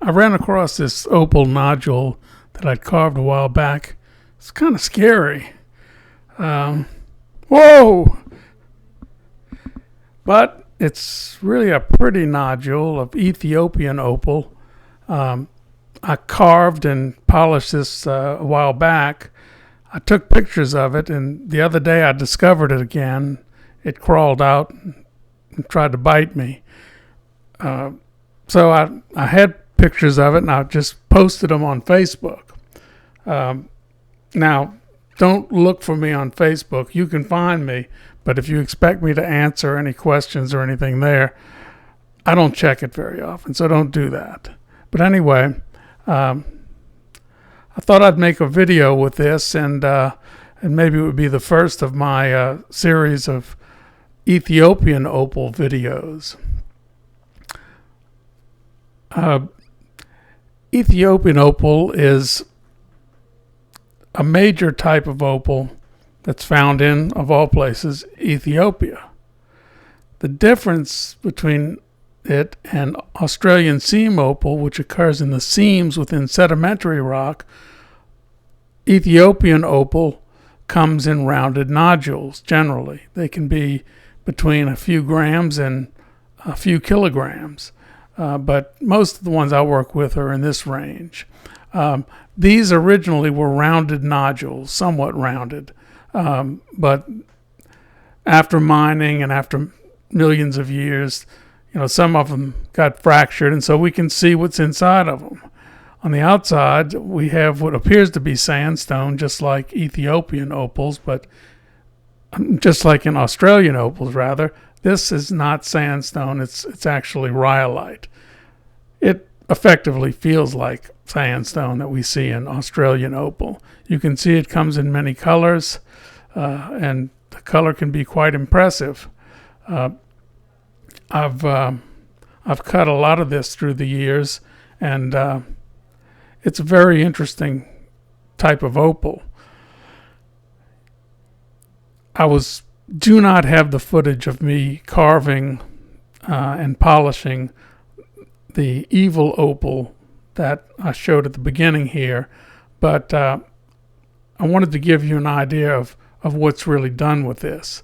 I ran across this opal nodule that I'd carved a while back. It's kind of scary. Whoa! But it's really a pretty nodule of Ethiopian opal. I carved and polished this a while back. I took pictures of it, and the other day I discovered it again. It crawled out and tried to bite me. So I had pictures of it, and I just posted them on Facebook. Now, don't look for me on Facebook. You can find me, but if you expect me to answer any questions or anything there, I don't check it very often, so don't do that. But anyway, I thought I'd make a video with this, and maybe it would be the first of my series of Ethiopian opal videos. Ethiopian opal is a major type of opal that's found in, of all places, Ethiopia. The difference between it and Australian seam opal, which occurs in the seams within sedimentary rock, Ethiopian opal comes in rounded nodules generally. They can be between a few grams and a few kilograms. But most of the ones I work with are in this range. These originally were rounded nodules, somewhat rounded. But after mining and after millions of years, some of them got fractured, and so we can see what's inside of them. On the outside, we have what appears to be sandstone, just like Ethiopian opals, but just like in Australian opals, rather. This is not sandstone, it's actually rhyolite. It effectively feels like sandstone that we see in Australian opal. You can see it comes in many colors, and the color can be quite impressive. I've cut a lot of this through the years, and it's a very interesting type of opal. Do not have the footage of me carving and polishing the evil opal that I showed at the beginning here, but I wanted to give you an idea of what's really done with this.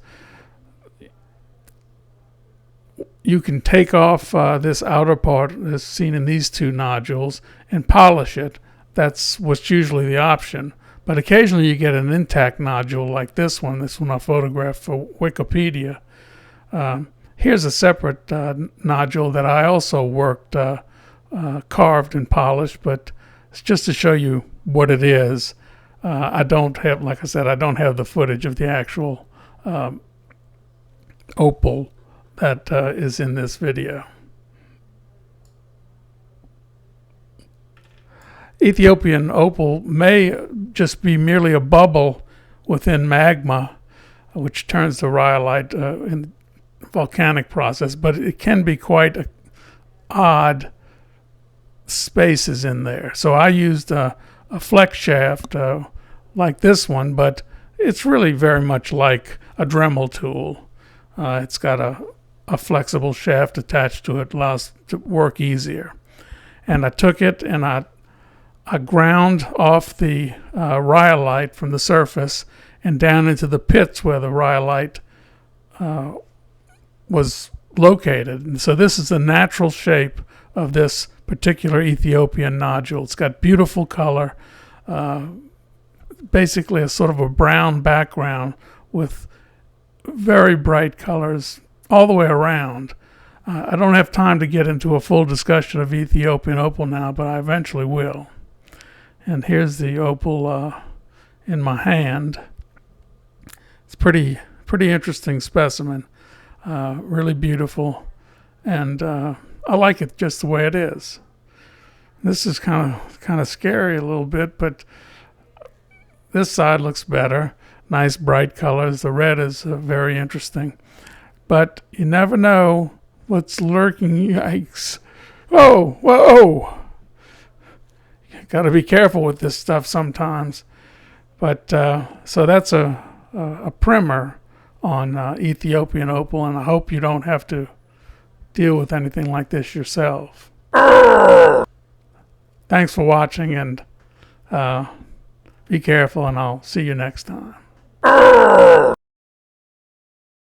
You can take off this outer part as seen in these two nodules and polish it. That's what's usually the option. But occasionally you get an intact nodule like this one I photographed for Wikipedia. Here's a separate nodule that I also worked, carved and polished, but it's just to show you what it is. I don't have, like I said, I don't have the footage of the actual opal that is in this video. Ethiopian opal may just be merely a bubble within magma, which turns to rhyolite in the volcanic process, but it can be quite odd spaces in there. So I used a flex shaft like this one, but it's really very much like a Dremel tool. It's got a flexible shaft attached to it, allows it to work easier. And I took it and I ground off the rhyolite from the surface and down into the pits where the rhyolite was located. And so this is the natural shape of this particular Ethiopian nodule. It's got beautiful color, basically a sort of a brown background with very bright colors all the way around. I don't have time to get into a full discussion of Ethiopian opal now, but I eventually will. And here's the opal in my hand. It's pretty interesting specimen, really beautiful, and I like it just the way it is. This is kind of scary a little bit, but this side looks better. Nice bright colors. The red is very interesting, but you never know what's lurking. Yikes! Whoa! Got to be careful with this stuff sometimes. But so that's a primer on Ethiopian opal, and I hope you don't have to deal with anything like this yourself. Thanks for watching, and be careful, and I'll see you next time.